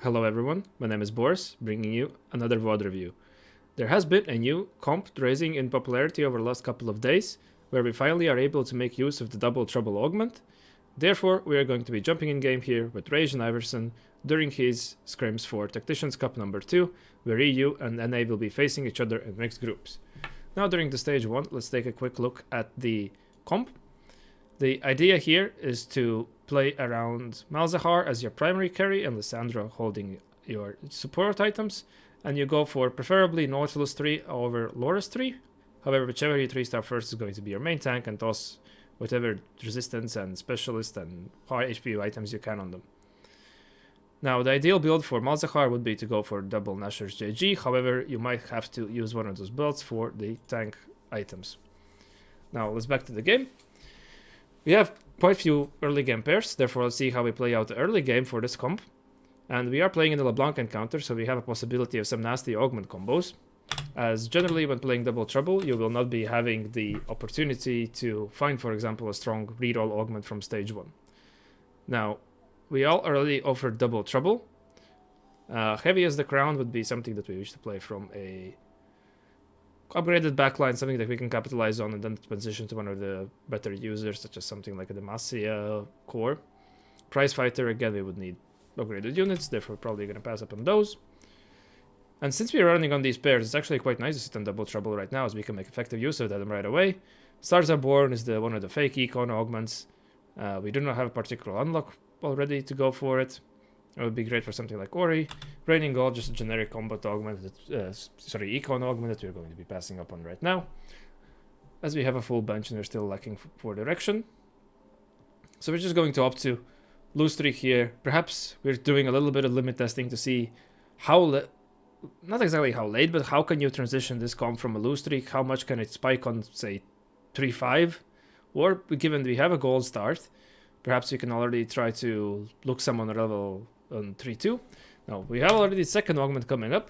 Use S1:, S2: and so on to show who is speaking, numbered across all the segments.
S1: Hello everyone, my name is Boris, bringing you another VOD review. There has been a new comp rising in popularity over the last couple of days, where we finally are able to make use of the double trouble augment. Therefore, we are going to be jumping in game here with Wasian Iverson during his Scrims for Tacticians Cup number 2, where EU and NA will be facing each other in mixed groups. Now during the stage 1, let's take a quick look at the comp. The idea here is to play around Malzahar as your primary carry and Lissandra holding your support items, and you go for preferably Nautilus 3 over Loris 3. However, whichever you 3-star first is going to be your main tank, and toss whatever resistance and specialist and high HP items you can on them. Now, the ideal build for Malzahar would be to go for double Nashor's JG, however, you might have to use one of those builds for the tank items. Now, let's back to the game. We have quite a few early game pairs, therefore let's see how we play out the early game for this comp. And we are playing in the LeBlanc encounter, so we have a possibility of some nasty augment combos. As generally when playing Double Trouble, you will not be having the opportunity to find, for example, a strong reroll augment from stage 1. Now, we all already offered Double Trouble. Heavy as the Crown would be something that we wish to play from a upgraded backline, something that we can capitalize on and then transition to one of the better users, such as something like a Demacia core. Prize Fighter, again, we would need upgraded units, therefore probably going to pass up on those. And since we're running on these pairs, it's actually quite nice to sit on Double Trouble right now, as we can make effective use of them right away. Stars Are Born is one of the fake econ augments. We do not have a particular unlock already to go for it. It would be great for something like Ori. Raining Gold, just a generic combat augment, econ augment that we're going to be passing up on right now, as we have a full bench and we're still lacking for direction. So we're just going to opt to lose streak here. Perhaps we're doing a little bit of limit testing to see how, not exactly how late, but how can you transition this comp from a lose streak? How much can it spike on, say, 3-5? Or, given we have a gold start, perhaps we can already try to look someone a level on 3-2. Now, we have already the second augment coming up.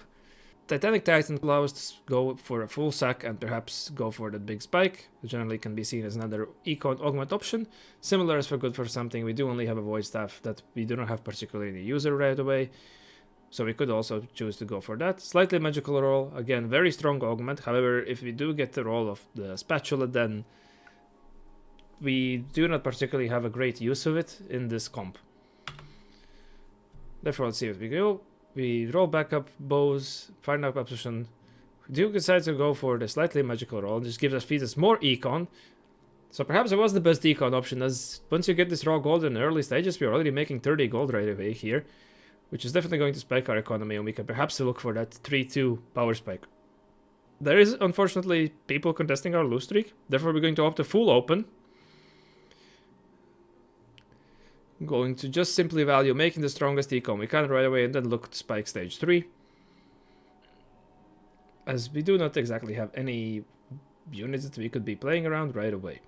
S1: Titanic Titan allows us to go for a full sack and perhaps go for that big spike. It generally can be seen as another econ augment option. Similar as for good for something, we do only have a void staff that we do not have particularly any user right away. So we could also choose to go for that. Slightly magical roll, again, very strong augment. However, if we do get the roll of the spatula, then we do not particularly have a great use of it in this comp. Therefore, let's see what we go. We roll back up bows, find out position. We do decide to go for the slightly magical roll, and just feeds us more econ. So perhaps it was the best econ option, as once you get this raw gold in the early stages, we're already making 30 gold right away here, which is definitely going to spike our economy, and we can perhaps look for that 3-2 power spike. There is, unfortunately, people contesting our lose streak, therefore we're going to opt a full open. Going to just simply value making the strongest econ we can right away and then look to spike stage 3. As we do not exactly have any units that we could be playing around right away.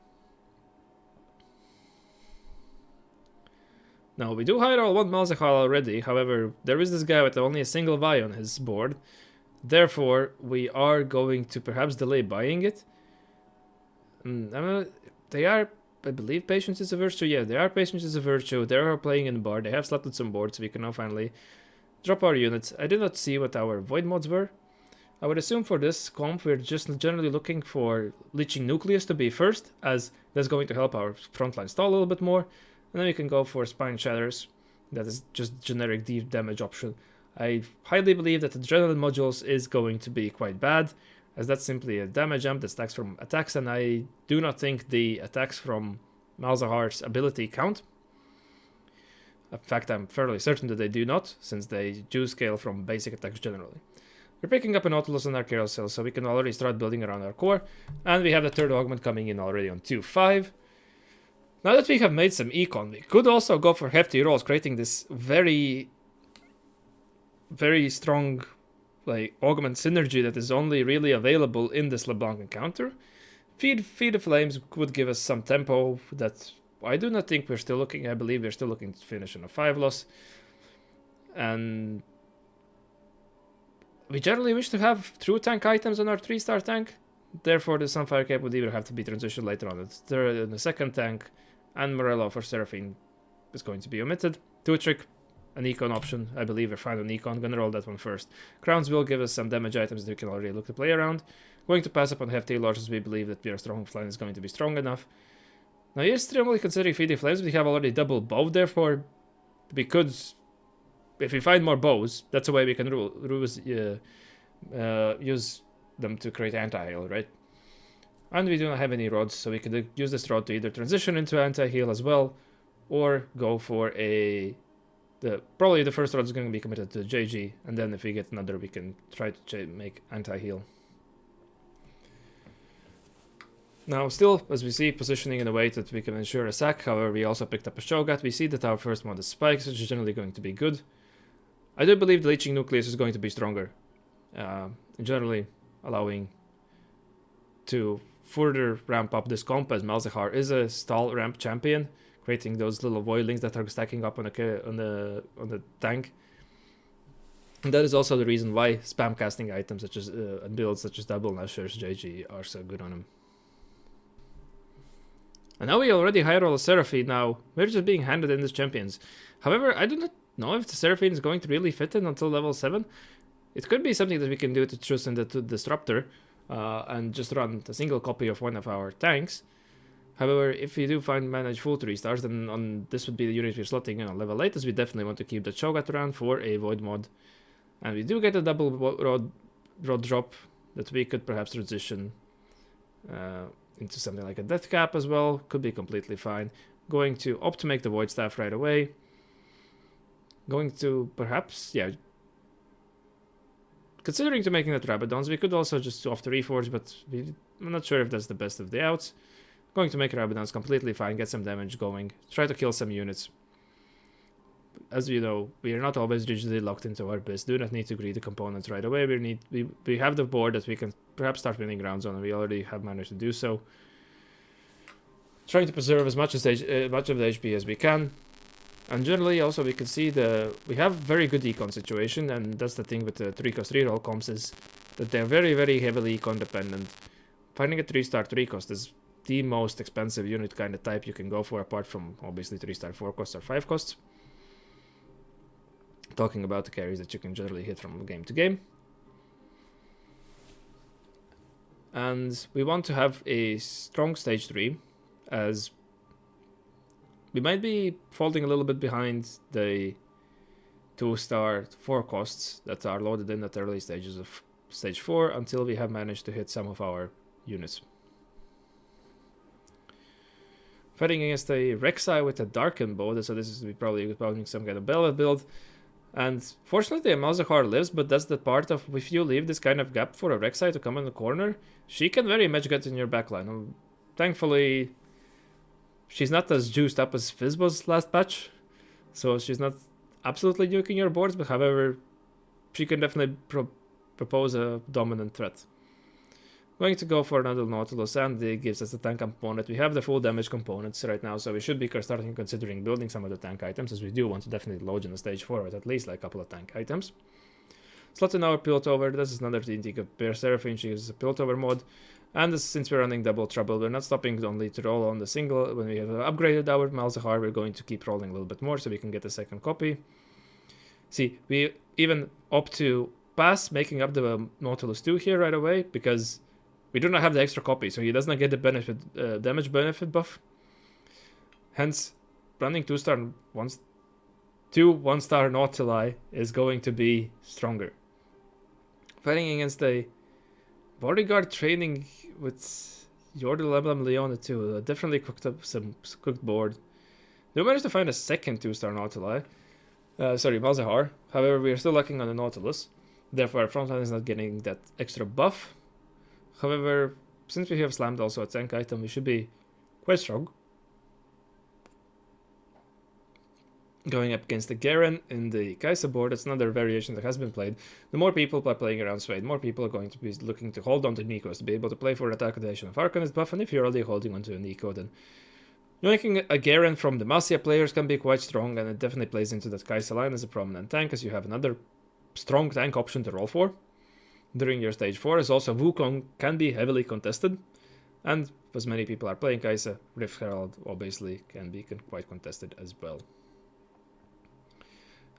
S1: Now, we do high roll one Malzahar already, however, there is this guy with only a single Vi on his board. Therefore, we are going to perhaps delay buying it. I believe patience is a virtue. Yeah, they are patience is a virtue. They are playing in the bar. They have slotted some boards, so we can now finally drop our units. I did not see what our void mods were. I would assume for this comp, we're just generally looking for Leeching Nucleus to be first, as that's going to help our frontline stall a little bit more. And then we can go for Spine Shatters. That is just generic deep damage option. I highly believe that the Adrenaline modules is going to be quite bad, as that's simply a damage amp that stacks from attacks, and I do not think the attacks from Malzahar's ability count. In fact, I'm fairly certain that they do not, since they do scale from basic attacks generally. We're picking up a Nautilus on our carousel, so we can already start building around our core, and we have the third augment coming in already on 2-5. Now that we have made some econ, we could also go for hefty rolls, creating this very, very strong augment synergy that is only really available in this LeBlanc encounter. Feed the Flames would give us some tempo that I do not think we're still looking. I believe we're still looking to finish on a 5 loss. And we generally wish to have true tank items on our 3-star tank. Therefore, the Sunfire Cape would either have to be transitioned later on in the second tank, and Morello for Seraphine is going to be omitted. 2-trick an econ option. I believe we're fine on econ. Gonna roll that one first. Crowns will give us some damage items that we can already look to play around. Going to pass up on Hefty Lords as we believe that our strong flank is going to be strong enough. Now, yes, strongly considering Feeding Flames, we have already double bow, therefore we could, if we find more bows, that's a way we can use them to create anti-heal, right? And we do not have any rods, so we could use this rod to either transition into anti-heal as well, or go for probably the first rod is going to be committed to JG, and then if we get another, we can try to make anti-heal. Now, still, as we see, positioning in a way that we can ensure a sack. However, we also picked up a Shogat. We see that our first mod is Spikes, which is generally going to be good. I do believe the Leeching Nucleus is going to be stronger, generally allowing to further ramp up this comp, as Malzahar is a stall ramp champion, creating those little voidlings that are stacking up on the tank. And that is also the reason why spam casting items such as and builds such as Double Nashers JG are so good on him. And now we already high roll a Seraphine. Now we're just being handed in as champions. However, I do not know if the Seraphine is going to really fit in until level 7. It could be something that we can do to choose in the Disruptor and just run a single copy of one of our tanks. However, if we do manage full 3 stars, then this would be the unit we're slotting in on level 8, as we definitely want to keep the Shogat around for a Void mod. And we do get a double rod drop that we could perhaps transition into something like a Death Cap as well. Could be completely fine. Going to opt to make the Void Staff right away. Going to perhaps, considering to making that Rabadons, we could also just off the Reforge, but I'm not sure if that's the best of the outs. Going to make Rabadons completely fine, get some damage going, try to kill some units. As you know, we are not always rigidly locked into our base, do not need to greed the components right away. We have the board that we can perhaps start winning rounds on, and we already have managed to do so. Trying to preserve as much of the HP as we can. And generally, also, we can see we have very good econ situation, and that's the thing with the 3-cost reroll comps, is that they're very, very heavily econ dependent. Finding a 3-star 3-cost is the most expensive unit kind of type you can go for, apart from obviously 3-star 4-costs or 5-costs. Talking about the carries that you can generally hit from game to game. And we want to have a strong stage 3, as we might be falling a little bit behind the 2-star 4-costs that are loaded in at early stages of stage 4 until we have managed to hit some of our units. Fighting against a Rek'Sai with a Darken Bow, so this is probably some kind of Belva build. And fortunately, a Malzahar lives, but that's the part of, if you leave this kind of gap for a Rek'Sai to come in the corner, she can very much get in your backline. Thankfully, she's not as juiced up as Fizz was last patch, so she's not absolutely nuking your boards, but however, she can definitely propose a dominant threat. Going to go for another Nautilus, and it gives us the tank component. We have the full damage components right now, so we should be starting considering building some of the tank items, as we do want to definitely load in the stage 4 with at least like a couple of tank items. Slot in our Piltover. This is another TNT of Bear Seraphine. She uses a Piltover mod. And since we're running Double Trouble, we're not stopping only to roll on the single. When we have upgraded our Malzahar, we're going to keep rolling a little bit more so we can get a second copy. See, we even opt to pass, making up the Nautilus 2 here right away, because we do not have the extra copy, so he does not get the damage benefit buff. Hence, running 2-star 1-star Nautili is going to be stronger. Fighting against a bodyguard training with Yordle Emblem Leona too. Definitely cooked up some cooked board. We managed to find a second 2-star Nautili. Malzahar. However, we are still lacking on the Nautilus. Therefore, our frontline is not getting that extra buff. However, since we have slammed also a tank item, we should be quite strong. Going up against the Garen in the Kai'Sa board, that's another variation that has been played. The more people are playing around Swade, more people are going to be looking to hold on to Nikos to be able to play for attack adaptation of Arcanist buff, and if you're already holding onto a Nico, then making a Garen from the Demacia players can be quite strong, and it definitely plays into that Kai'Sa line as a prominent tank, as you have another strong tank option to roll for. During your stage 4, as also Wukong can be heavily contested, and as many people are playing Kai'Sa, Rift Herald obviously can be quite contested as well.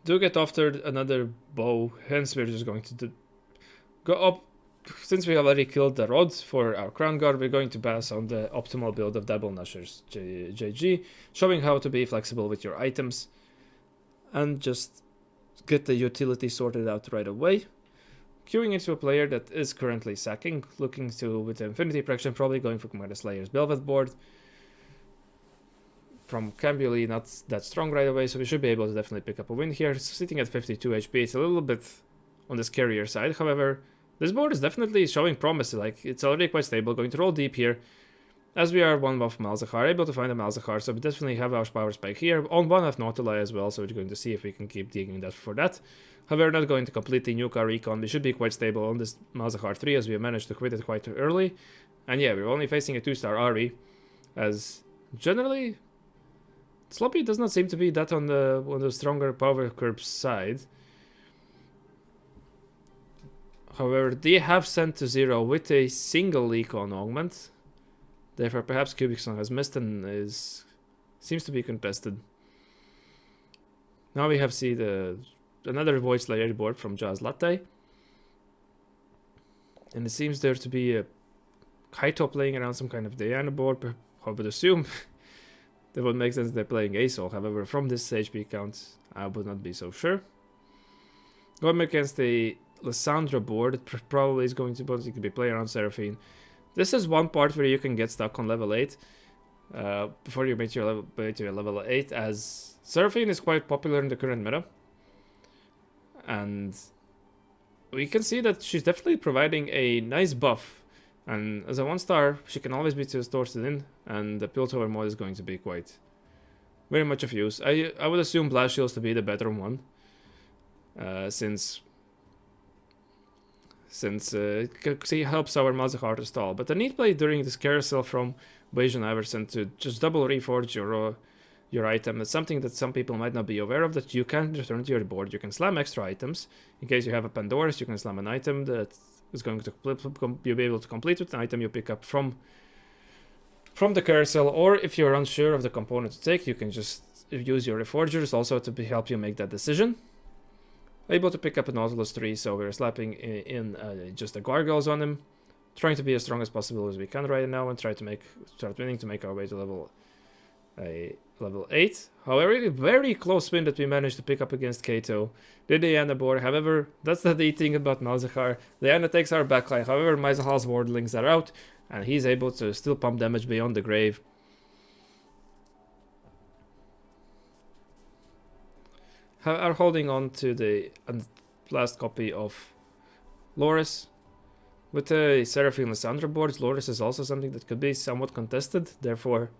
S1: do get after another bow, hence we're just going to go up. Since we already killed the rod for our crown guard, we're going to pass on the optimal build of double nushers JG, showing how to be flexible with your items and just get the utility sorted out right away. Queuing into a player that is currently sacking, looking to, with the Infinity Protection, probably going for Commander Slayer's Belvet board. From Cambuli, not that strong right away, so we should be able to definitely pick up a win here. Sitting at 52 HP, it's a little bit on the scarier side. However, this board is definitely showing promise. Like, it's already quite stable. Going to roll deep here. As we are one buff Malzahar, able to find a Malzahar, so we definitely have our power spike here. On one of Nautili as well, so we're going to see if we can keep digging that for that. However, not going to completely nuke our recon. We should be quite stable on this Malzahar 3 as we have managed to quit it quite early. And yeah, we're only facing a 2-star Ari, as generally Sloppy does not seem to be that on the stronger power curve side. However, they have sent to 0 with a single leak on augment. Therefore, perhaps Cubixon has missed and seems to be contested. Now we have seen another Void Slayer board from Jazz Latte. And it seems there to be a Kaito playing around some kind of Diana board. I would assume that would make sense they're playing Asol. However, from this HP count, I would not be so sure. Going against the Lysandra board, it probably is going to be playing around Seraphine. This is one part where you can get stuck on level 8 before you make your level 8, as Seraphine is quite popular in the current meta. And we can see that she's definitely providing a nice buff. And as a 1-star, she can always be distorted in, and the Piltover mod is going to be quite very much of use. I would assume Blast Shields to be the better one, since it helps our Malzahar to stall. But the neat play during this carousel from Wasian Iverson to just double reforge your item is something that some people might not be aware of, that you can return to your board. You can slam extra items. In case you have a Pandora's, you can slam an item that is going to you'll be able to complete with an item you pick up from the carousel, or if you're unsure of the component to take, you can just use your reforgers also to help you make that decision. Able to pick up a Nautilus 3, so we're slapping in just the gargoyles on him, trying to be as strong as possible as we can right now, and start winning to make our way to level 8. However, a very close win that we managed to pick up against Kato. The Diana board, however, that's the neat thing about Malzahar. Diana takes our backline, however, Malzahar's wardlings are out, and he's able to still pump damage beyond the grave. Are holding on to the last copy of Loris. With the Seraphine Lysandra boards, Loris is also something that could be somewhat contested, therefore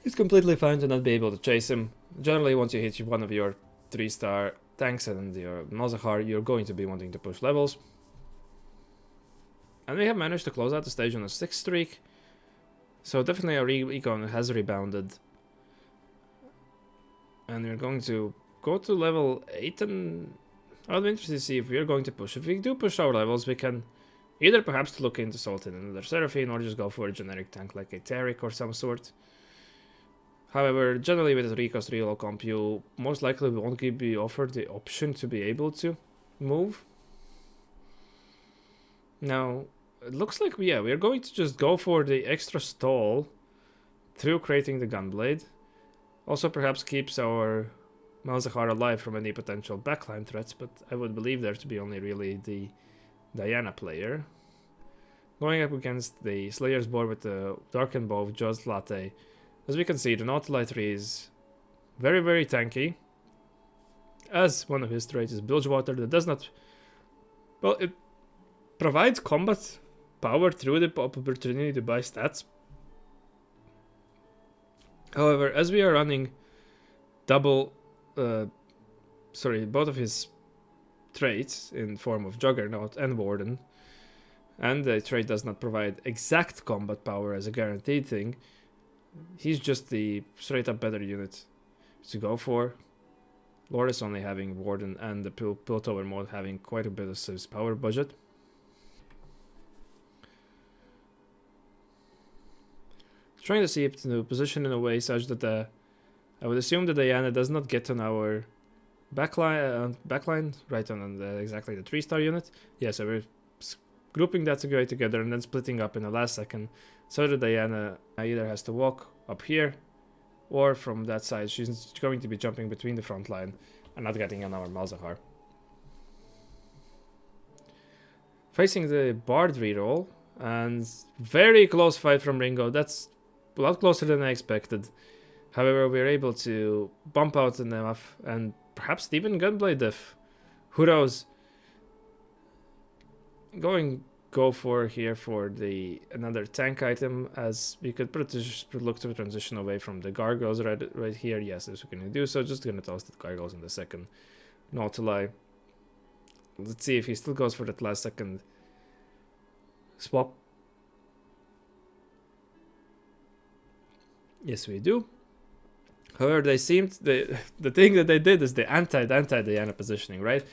S1: it's completely fine to not be able to chase him. Generally, once you hit one of your 3-star tanks and your Malzahar, you're going to be wanting to push levels. And we have managed to close out the stage on a 6 streak, so definitely our econ has rebounded. And we're going to go to level 8, and I'll be interested to see if we're going to push. If we do push our levels, we can either perhaps look into salting another Seraphine, or just go for a generic tank like a Taric or some sort. However, generally with the 3-cost reload comp, you most likely won't be offered the option to be able to move. Now, it looks like we're going to just go for the extra stall through creating the Gunblade. Also perhaps keeps our Malzahar alive from any potential backline threats, but I would believe there to be only really the Diana player. Going up against the Slayer's board with the Darkened Bow of Jazz Latte. As we can see, the Nautili 3 is very, very tanky. As one of his traits is Bilgewater, that does not... Well, it provides combat power through the opportunity to buy stats. However, as we are running both of his traits in form of Juggernaut and Warden, and the trait does not provide exact combat power as a guaranteed thing, he's just the straight up better unit to go for. Loris only having Warden and the Piltover mod having quite a bit of his power budget. Trying to see it to position in a way such that I would assume that Diana does not get on our backline right on the, exactly the 3-star unit. Yeah, so we're grouping that together and then splitting up in the last second, so that Diana either has to walk up here, or from that side she's going to be jumping between the front line and not getting on our Malzahar. Facing the Bard reroll, and very close fight from Ringo. That's a lot closer than I expected. However, we were able to bump out enough, and perhaps even Gunblade if. Who knows? Go for here for the another tank item, as we could look to transition away from the gargoyles right here. Yes, as we're gonna do so. Just gonna toss the gargoyles in the second. Not to lie. Let's see if he still goes for that last second swap. Yes, we do. However, they seemed the thing that they did is the anti Diana positioning, right?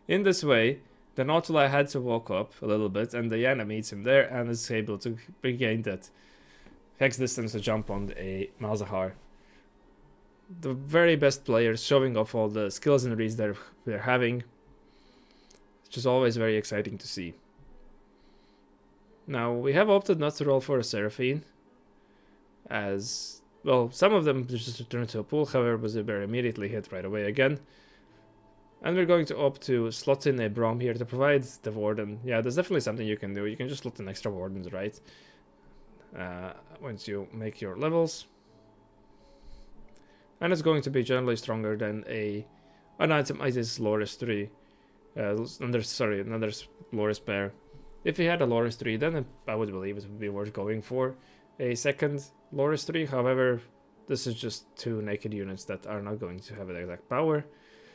S1: In this way, the Nautili had to walk up a little bit, and Diana meets him there and is able to regain that hex distance to jump on a Malzahar. The very best players showing off all the skills and reads they're having, which is always very exciting to see. Now, we have opted not to roll for a Seraphine, as, well, some of them just returned to a pool, however, was very immediately hit right away again. And we're going to opt to slot in a Braum here to provide the Warden. Yeah, there's definitely something you can do. You can just slot in extra Wardens, right? Once you make your levels. And it's going to be generally stronger than an Itemization Loris 3. Another Loris pair. If he had a Loris 3, then I would believe it would be worth going for a second Loris 3. However, this is just two naked units that are not going to have an exact power.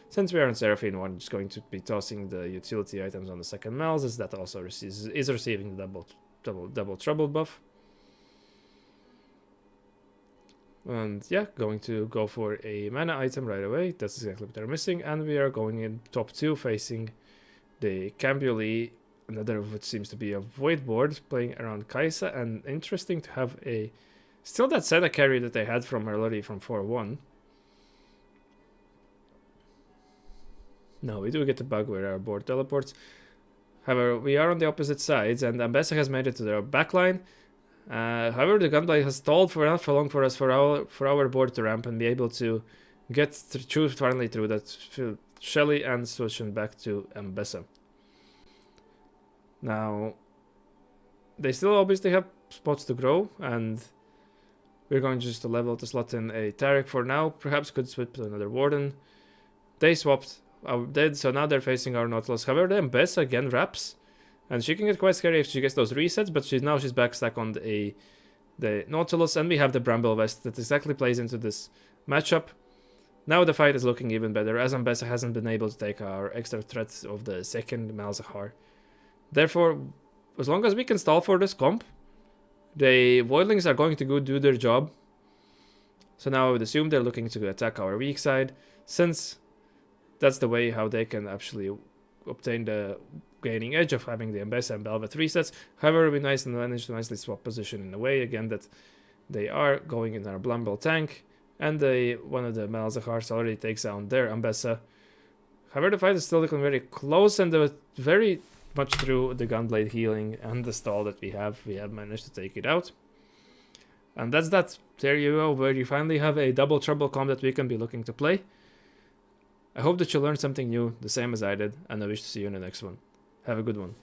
S1: Since we are on Seraphine 1, just going to be tossing the utility items on the second Mals, as that also is receiving the double trouble buff. And yeah, going to go for a mana item right away. That's exactly what they're missing. And we are going in top 2 facing the Cambuli, another of what seems to be a void board, playing around Kaisa. And interesting to have still that Senna carry that they had from earlier from 4-1. No, we do get the bug where our board teleports. However, we are on the opposite sides, and Ambessa has made it to their backline. However, the Gunblade has stalled for not for long for us for our board to ramp and be able to get finally through that Shelly and switching back to Ambessa. Now, they still obviously have spots to grow, and we're going just to level to slot in a Tarek for now. Perhaps could switch to another Warden. They swapped. So now they're facing our Nautilus. However, the Ambessa again wraps, and she can get quite scary if she gets those resets, but now she's back stack on the Nautilus, and we have the Bramble Vest that exactly plays into this matchup. Now the fight is looking even better, as Ambessa hasn't been able to take our extra threat of the second Malzahar. Therefore, as long as we can stall for this comp, the Voidlings are going to go do their job. So now I would assume they're looking to attack our weak side, since that's the way how they can actually obtain the gaining edge of having the Ambessa and Belva 3 sets. However, it would be nice and manage to nicely swap position in a way again that they are going in our Blumble tank, and one of the Malzahars already takes down their Ambessa. However, the fight is still looking very close, and very much through the Gunblade healing and the stall that we have managed to take it out. And that's that. There you go, where you finally have a double trouble comp that we can be looking to play. I hope that you learned something new, the same as I did, and I wish to see you in the next one. Have a good one.